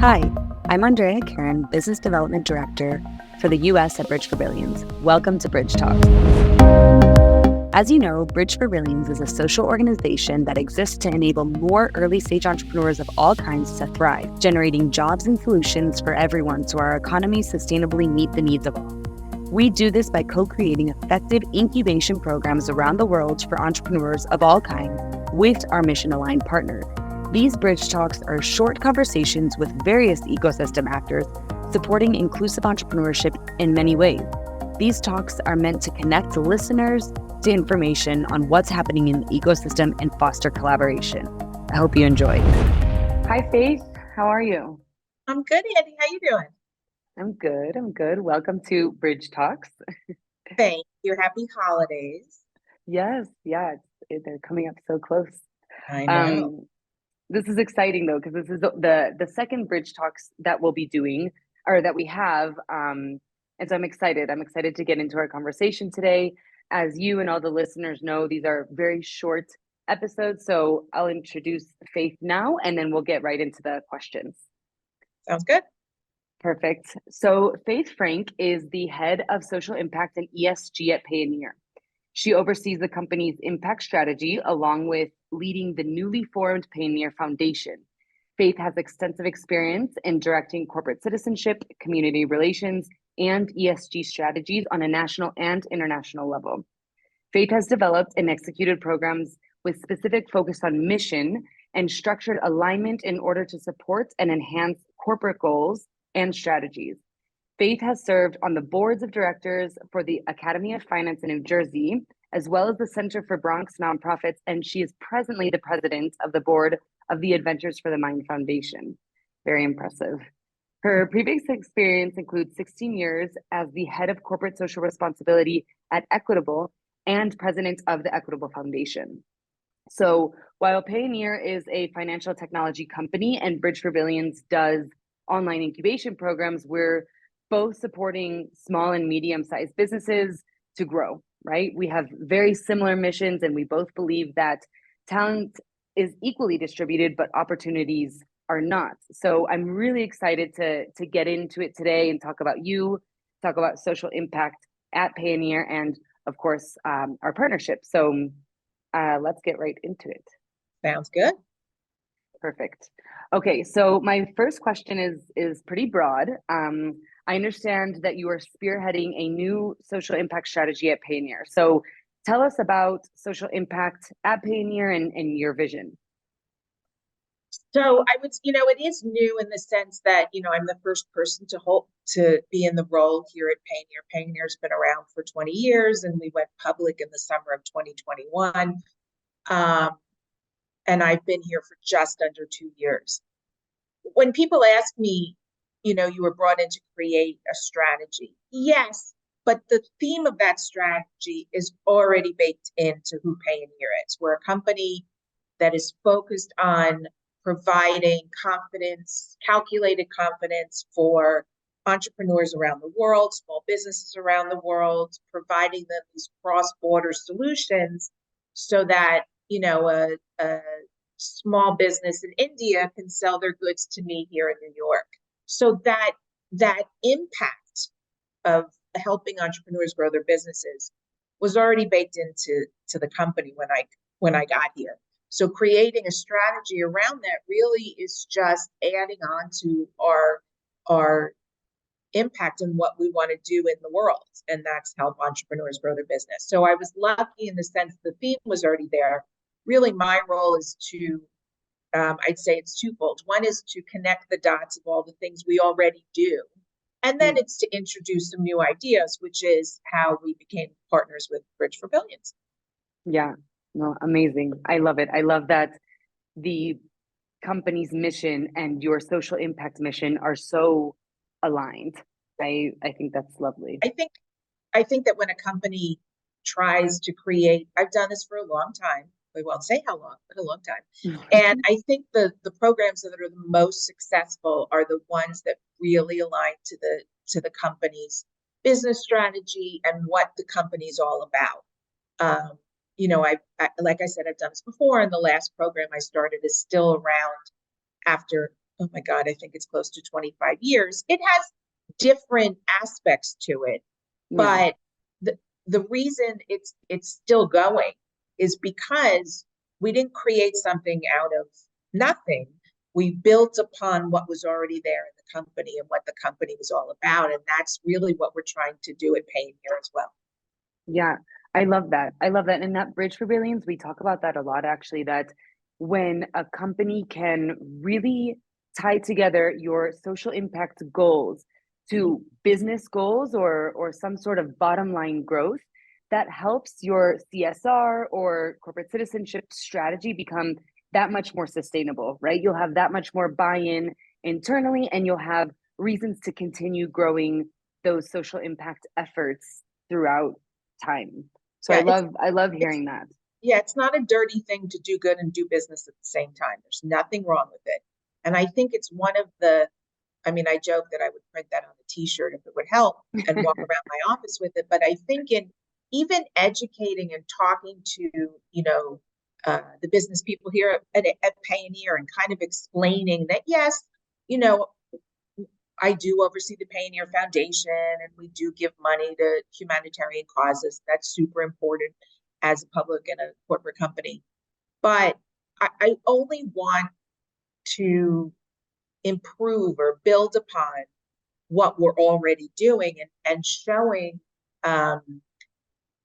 Hi, I'm Andrea Karen, Business Development Director for the US at Bridge for Billions. Welcome to Bridge Talks. As you know, Bridge for Billions is a social organization that exists to enable more early-stage entrepreneurs of all kinds to thrive, generating jobs and solutions for everyone so our economies sustainably meet the needs of all. We do this by co-creating effective incubation programs around the world for entrepreneurs of all kinds with our mission-aligned partners. These Bridge Talks are short conversations with various ecosystem actors supporting inclusive entrepreneurship in many ways. These talks are meant to connect listeners to information on what's happening in the ecosystem and foster collaboration. I hope you enjoy. Hi, Faith. How are you? I'm good, Andy. How you doing? I'm good. Welcome to Bridge Talks. Thank you. Happy holidays. Yes, they're coming up so close. I know. This is exciting though, because this is the second Bridge Talks that we'll be doing or that we have. And so I'm excited. I'm excited to get into our conversation today. As you and all the listeners know, these are very short episodes. So I'll introduce Faith now, and then we'll get right into the questions. Sounds good. Perfect. So Faith Frank is the head of social impact and ESG at Payoneer. She oversees the company's impact strategy along with leading the newly formed Payoneer Foundation. Faith has extensive experience in directing corporate citizenship, community relations, and ESG strategies on a national and international level. Faith has developed and executed programs with specific focus on mission and structured alignment in order to support and enhance corporate goals and strategies. Faith has served on the boards of directors for the Academy of Finance in New Jersey, as well as the Center for Bronx Nonprofits, and she is presently the president of the board of the Adventures for the Mind Foundation. Very impressive. Her previous experience includes 16 years as the head of corporate social responsibility at Equitable and president of the Equitable Foundation. So while Payoneer is a financial technology company and Bridge for Billions does online incubation programs, we're both supporting small and medium-sized businesses to grow, right? We have very similar missions, and we both believe that talent is equally distributed, but opportunities are not. So I'm really excited to get into it today and talk about you, talk about social impact at Payoneer, and of course, our partnership. So let's get right into it. Sounds good. Perfect. Okay, so my first question is pretty broad. I understand that you are spearheading a new social impact strategy at Payoneer. So tell us about social impact at Payoneer and your vision. So I would, it is new in the sense that, I'm the first person to be in the role here at Payoneer. Payoneer's been around for 20 years, and we went public in the summer of 2021. And I've been here for just under 2 years. When people ask me, you were brought in to create a strategy. Yes, but the theme of that strategy is already baked into who Payoneer is. We're a company that is focused on providing confidence, calculated confidence for entrepreneurs around the world, small businesses around the world, providing them these cross-border solutions so that, a small business in India can sell their goods to me here in New York. So that impact of helping entrepreneurs grow their businesses was already baked into the company when I got here. So creating a strategy around that really is just adding on to our impact and what we want to do in the world, and that's help entrepreneurs grow their business. So I was lucky in the sense the theme was already there. Really, my role is to, I'd say it's twofold. One is to connect the dots of all the things we already do. And then it's to introduce some new ideas, which is how we became partners with Bridge for Billions. Yeah, no, amazing. I love it. I love that the company's mission and your social impact mission are so aligned. I think that's lovely. I think that when a company tries to create, I've done this for a long time. We won't say how long, but a long time. And I think the programs that are the most successful are the ones that really align to the company's business strategy and what the company is all about. I like I said, I've done this before, and the last program I started is still around after oh my God, I think it's close to 25 years. It has different aspects to it, Yeah. but the reason it's still going is because we didn't create something out of nothing. We built upon what was already there in the company and what the company was all about. And that's really what we're trying to do at Payoneer as well. Yeah, I love that. I love that. And that Bridge for Billions, we talk about that a lot actually, that when a company can really tie together your social impact goals to business goals or some sort of bottom line growth, that helps your CSR or corporate citizenship strategy become that much more sustainable, right? You'll have that much more buy-in internally and you'll have reasons to continue growing those social impact efforts throughout time. So Yeah, I love it's hearing that. yeah, it's not a dirty thing to do good and do business at the same time. There's nothing wrong with it. And I think it's one of the, I mean, I joke that I would print that on a t-shirt if it would help and walk around my office with it. But I think in even educating and talking to, the business people here at Payoneer and kind of explaining that, yes, you know, I do oversee the Payoneer Foundation and we do give money to humanitarian causes. That's super important as a public and a corporate company. But I only want to improve or build upon what we're already doing and showing,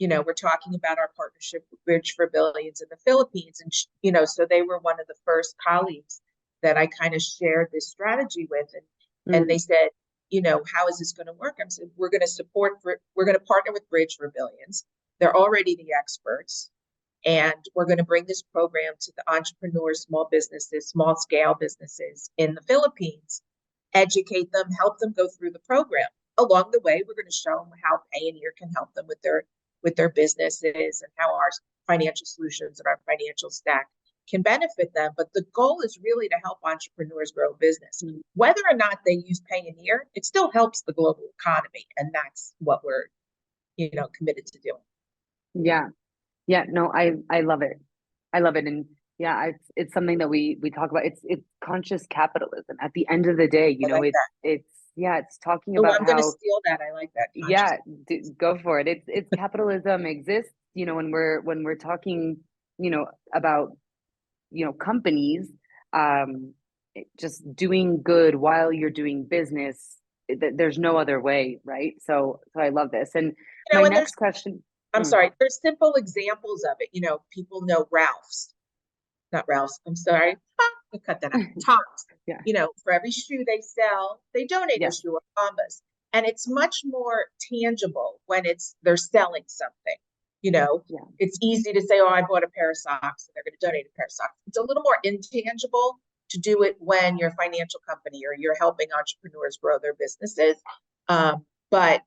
we're talking about our partnership with Bridge for Billions in the Philippines. And, so they were one of the first colleagues that I kind of shared this strategy with. And they said, how is this going to work? I said, we're going to partner with Bridge for Billions. They're already the experts. And we're going to bring this program to the entrepreneurs, small businesses, small scale businesses in the Philippines, educate them, help them go through the program. Along the way, we're going to show them how Payoneer can help them with their businesses and how our financial solutions and our financial stack can benefit them. But the goal is really to help entrepreneurs grow business. Whether or not they use Payoneer, it still helps the global economy. And that's what we're, committed to doing. Yeah. Yeah, no, I love it. I love it. And yeah, it's something that we talk about. It's conscious capitalism. At the end of the day, I like that. it's yeah, it's talking Oh, about I'm going to how steal that. I like that. Conscious. yeah, go for it. It's capitalism exists, when we're talking, about, companies just doing good while you're doing business. There's no other way, right? So I love this. And my And next question. I'm sorry, there's simple examples of it. People know Ralph's, not Ralph's. I'm sorry. I'll cut that out. Tom's. Yeah. For every shoe they sell, they donate Yeah. a shoe or Bombas. And it's much more tangible when they're selling something. It's easy to say, oh, I bought a pair of socks and they're going to donate a pair of socks. It's a little more intangible to do it when you're a financial company or you're helping entrepreneurs grow their businesses. But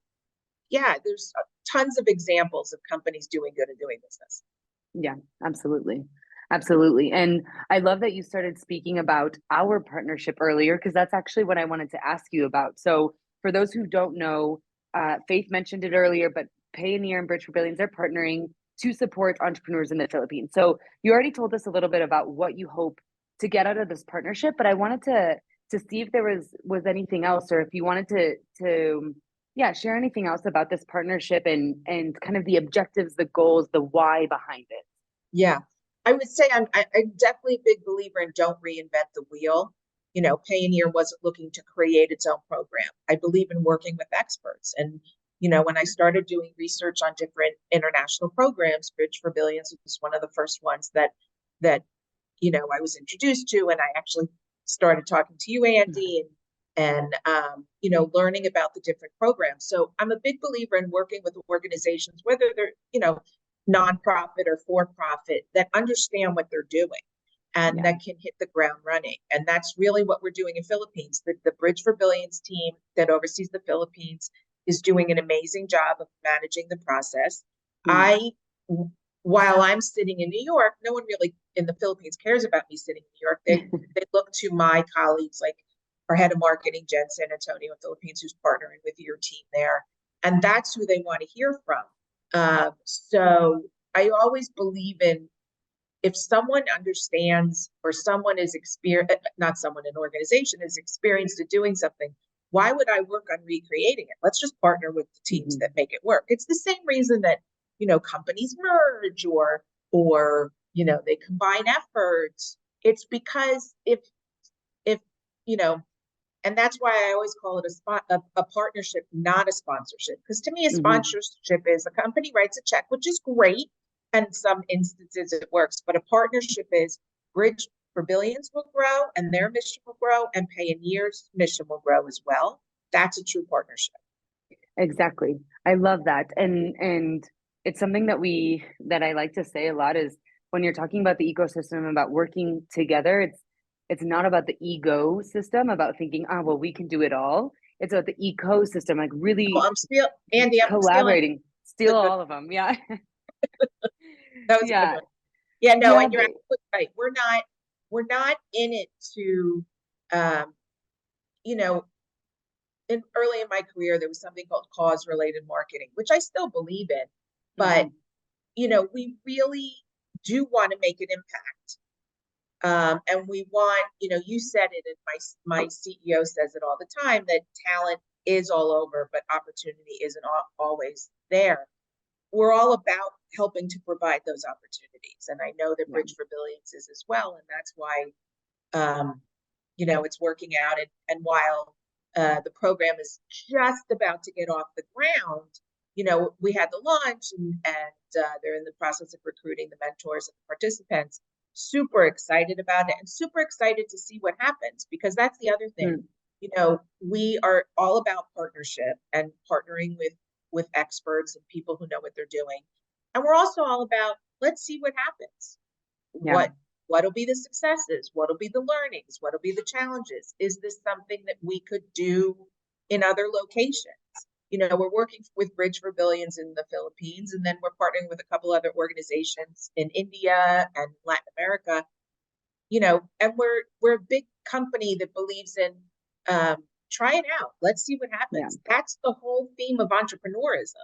yeah, there's tons of examples of companies doing good and doing business. Yeah, absolutely. Absolutely. And I love that you started speaking about our partnership earlier, because that's actually what I wanted to ask you about. So, for those who don't know, Faith mentioned it earlier, but Payoneer and Bridge for Billions are partnering to support entrepreneurs in the Philippines. So, you already told us a little bit about what you hope to get out of this partnership, but I wanted to see if there was anything else, or if you wanted to yeah, share anything else about this partnership and kind of the objectives, the goals, the why behind it. Yeah, I would say I'm definitely a big believer in don't reinvent the wheel. Payoneer wasn't looking to create its own program. I believe in working with experts. And, when I started doing research on different international programs, Bridge for Billions was one of the first ones that I was introduced to. And I actually started talking to you, Andy, and learning about the different programs. So I'm a big believer in working with organizations, whether they're, nonprofit or for-profit, that understand what they're doing and that can hit the ground running. And that's really what we're doing in Philippines. The Bridge for Billions team that oversees the Philippines is doing an amazing job of managing the process. While I'm sitting in New York, no one really in the Philippines cares about me sitting in New York. They look to my colleagues, like our head of marketing, Jen San Antonio, Philippines, who's partnering with your team there. And that's who they want to hear from. So I always believe in if someone understands, or someone is not someone, an organization is experienced at doing something, why would I work on recreating it? Let's just partner with the teams that make it work. It's the same reason that, companies merge or, they combine efforts. It's because if, and that's why I always call it a partnership, not a sponsorship. Because to me, a sponsorship is a company writes a check, which is great. And in some instances it works, but a partnership is Bridge for Billions will grow and their mission will grow, and Payoneer's mission will grow as well. That's a true partnership. Exactly. I love that. And it's something that I like to say a lot is when you're talking about the ecosystem, about working together, it's not about the ego system, about thinking, well, we can do it all. It's about the ecosystem, like really Andy, collaborating. Steal all of them. Yeah. That was a good one. Yeah, no, and you're absolutely right. We're not in it to, early in my career, there was something called cause-related marketing, which I still believe in, but we really do want to make an impact. And we want, you said it, and my CEO says it all the time, that talent is all over, but opportunity isn't always there. We're all about helping to provide those opportunities. And I know that Bridge for Billions is as well. And that's why, it's working out. And while the program is just about to get off the ground, we had the launch and they're in the process of recruiting the mentors and the participants. Super excited about it and super excited to see what happens, because that's the other thing. We are all about partnership and partnering with experts and people who know what they're doing. And we're also all about, let's see what happens. What'll be the successes? What'll be the learnings? What'll be the challenges? Is this something that we could do in other locations? We're working with Bridge for Billions in the Philippines, and then we're partnering with a couple other organizations in India and Latin America. And we're a big company that believes in try it out. Let's see what happens. That's the whole theme of entrepreneurism,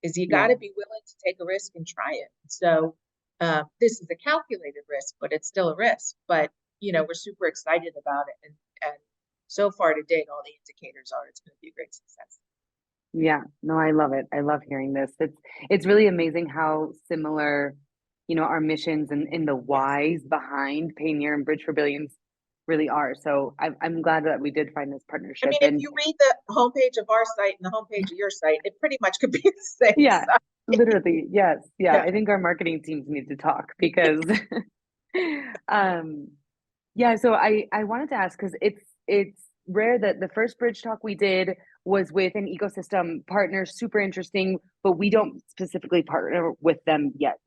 is you got to be willing to take a risk and try it. So this is a calculated risk, but it's still a risk. But, we're super excited about it. And so far to date, all the indicators are it's going to be a great success. Yeah, no, I love it. I love hearing this. It's really amazing how similar, our missions and the whys behind Payoneer and Bridge for Billions really are. So I'm glad that we did find this partnership. I mean, if you read the homepage of our site and the homepage of your site, it pretty much could be the same. Yeah, literally. Yes. Yeah. I think our marketing teams need to talk because, so I wanted to ask, because it's rare that the first Bridge Talk we did was with an ecosystem partner, super interesting, but we don't specifically partner with them yet.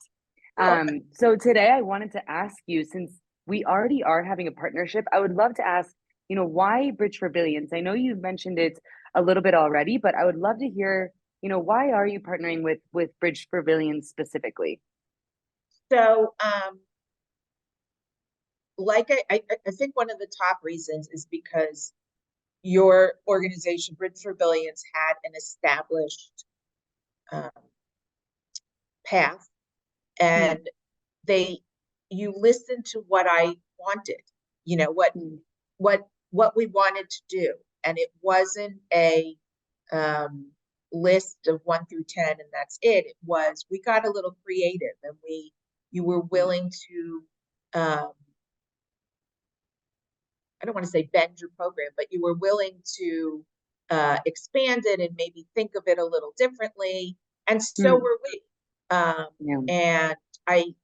So today I wanted to ask you, since we already are having a partnership, I would love to ask, why Bridge for Billions? I know you've mentioned it a little bit already, but I would love to hear, why are you partnering with Bridge for Billions specifically? So, I think one of the top reasons is because your organization, Bridge for Billions, had an established path, and you listened to what I wanted, what we wanted to do, and it wasn't a list of 1 through 10 and that's it. It was, we got a little creative, and you were willing to I don't want to say bend your program, but you were willing to expand it and maybe think of it a little differently. And so were we. And I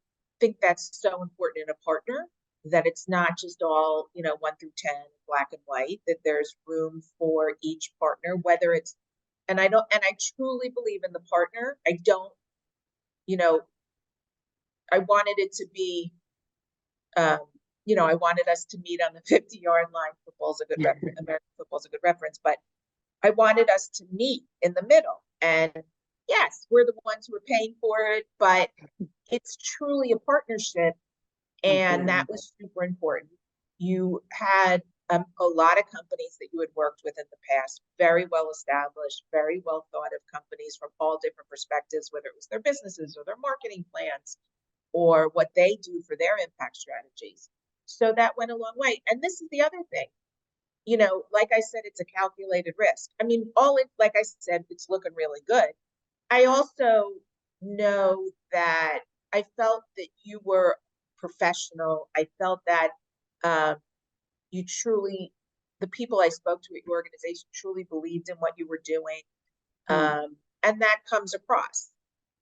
think that's so important in a partner, that it's not just all, 1 through 10, black and white, that there's room for each partner, whether it's, and I truly believe in the partner. I don't, I wanted it to be, I wanted us to meet on the 50-yard line. Football's a good reference. American football's a good reference, but I wanted us to meet in the middle. And yes, we're the ones who are paying for it, but it's truly a partnership. And that was super important. You had a lot of companies that you had worked with in the past, very well established, very well thought of companies from all different perspectives, whether it was their businesses or their marketing plans. or what they do for their impact strategies. So that went a long way. And this is the other thing, like I said, it's a calculated risk. I mean, like I said, it's looking really good. I also know that I felt that you were professional. I felt that you truly, the people I spoke to at your organization truly believed in what you were doing. And that comes across.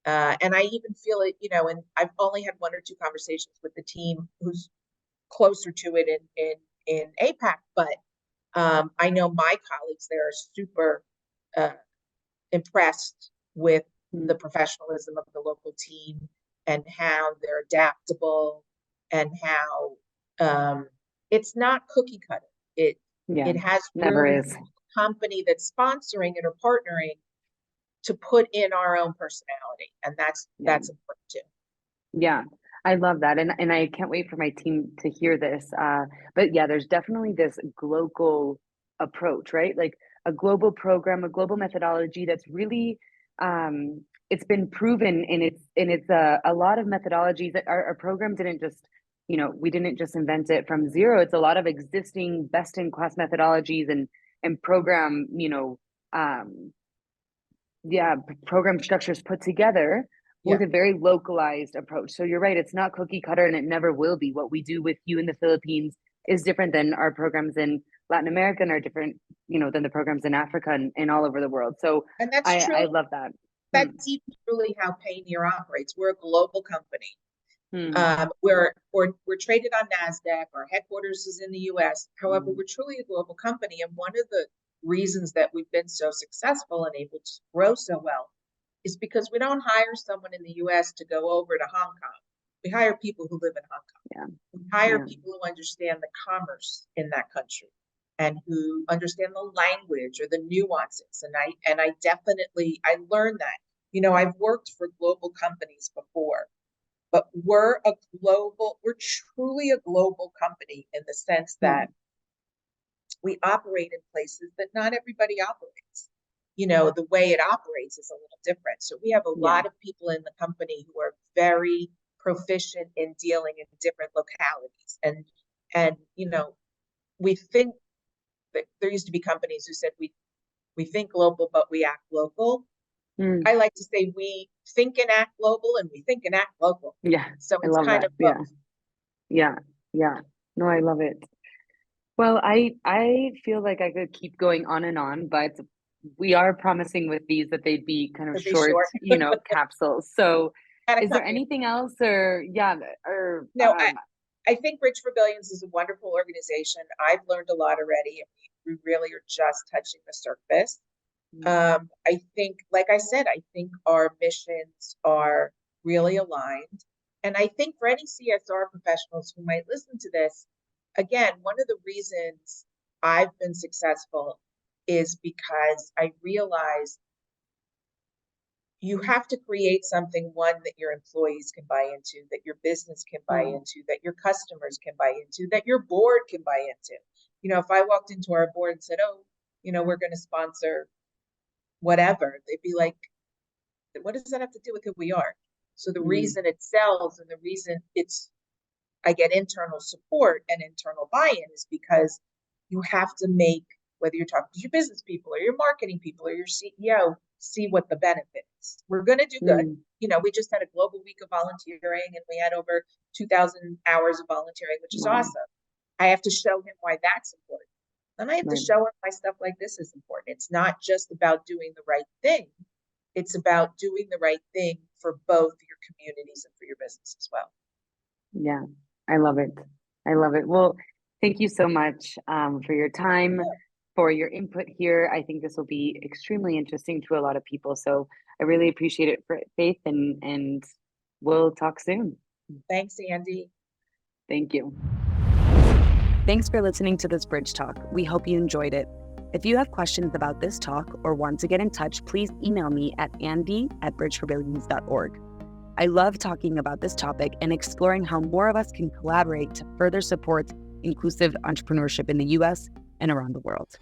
And I even feel it, and I've only had one or two conversations with the team who's closer to it in APAC, but I know my colleagues there are super impressed with the professionalism of the local team and how they're adaptable and how it's not cookie cutter. It has never room is. for the company that's sponsoring it or partnering to put in our own personality, and that's important too. Yeah, I love that, and I can't wait for my team to hear this. But yeah, there's definitely this global approach, right? Like a global program, a global methodology that's really it's been proven, and it's a lot of methodologies that our program didn't just, we didn't just invent it from zero. It's a lot of existing best in class methodologies and program, program structures put together with a very localized approach. So you're right, it's not cookie cutter, and it never will be. What we do with you in the Philippines is different than our programs in Latin America, and are different, than the programs in Africa and all over the world. So and that's true. I love that. That's even truly how Payoneer operates. We're a global company. We're traded on NASDAQ. Our headquarters is in the US. However, we're truly a global company. And one of the reasons that we've been so successful and able to grow so well is because we don't hire someone in the US to go over to Hong Kong. We hire people who live in Hong Kong. We hire people who understand the commerce in that country and who understand the language or the nuances. And I definitely learned that. I've worked for global companies before, but we're truly a global company in the sense that we operate in places that not everybody operates. The way it operates is a little different. So we have a lot of people in the company who are very proficient in dealing in different localities. And we think that there used to be companies who said we think global, but we act local. I like to say we think and act global, and we think and act local. Yeah. So it's kind of both. Yeah. No, I love it. Well, I feel like I could keep going on and on, but we are promising with these that they'd be kind of short, capsules. So is there anything else No, I think Bridge for Billions is a wonderful organization. I've learned a lot already, and we really are just touching the surface. I think, like I said, I think our missions are really aligned. And I think for any CSR professionals who might listen to this, again, one of the reasons I've been successful is because I realized you have to create something, one, that your employees can buy into, that your business can buy into, that your customers can buy into, that your board can buy into. If I walked into our board and said, we're going to sponsor whatever, they'd be like, what does that have to do with who we are? So the reason it sells and the reason I get internal support and internal buy-in is because you have to make, whether you're talking to your business people or your marketing people or your CEO, see what the benefit is. We're going to do good. We just had a global week of volunteering, and we had over 2,000 hours of volunteering, which is awesome. I have to show him why that's important. Then I have to show him why stuff like this is important. It's not just about doing the right thing. It's about doing the right thing for both your communities and for your business as well. Yeah, I love it. Well, thank you so much for your time, for your input here. I think this will be extremely interesting to a lot of people. So I really appreciate it, Faith, and we'll talk soon. Thanks, Andy. Thank you. Thanks for listening to this Bridge Talk. We hope you enjoyed it. If you have questions about this talk or want to get in touch, please email me at andy@bridgeforbillions.org. I love talking about this topic and exploring how more of us can collaborate to further support inclusive entrepreneurship in the US and around the world.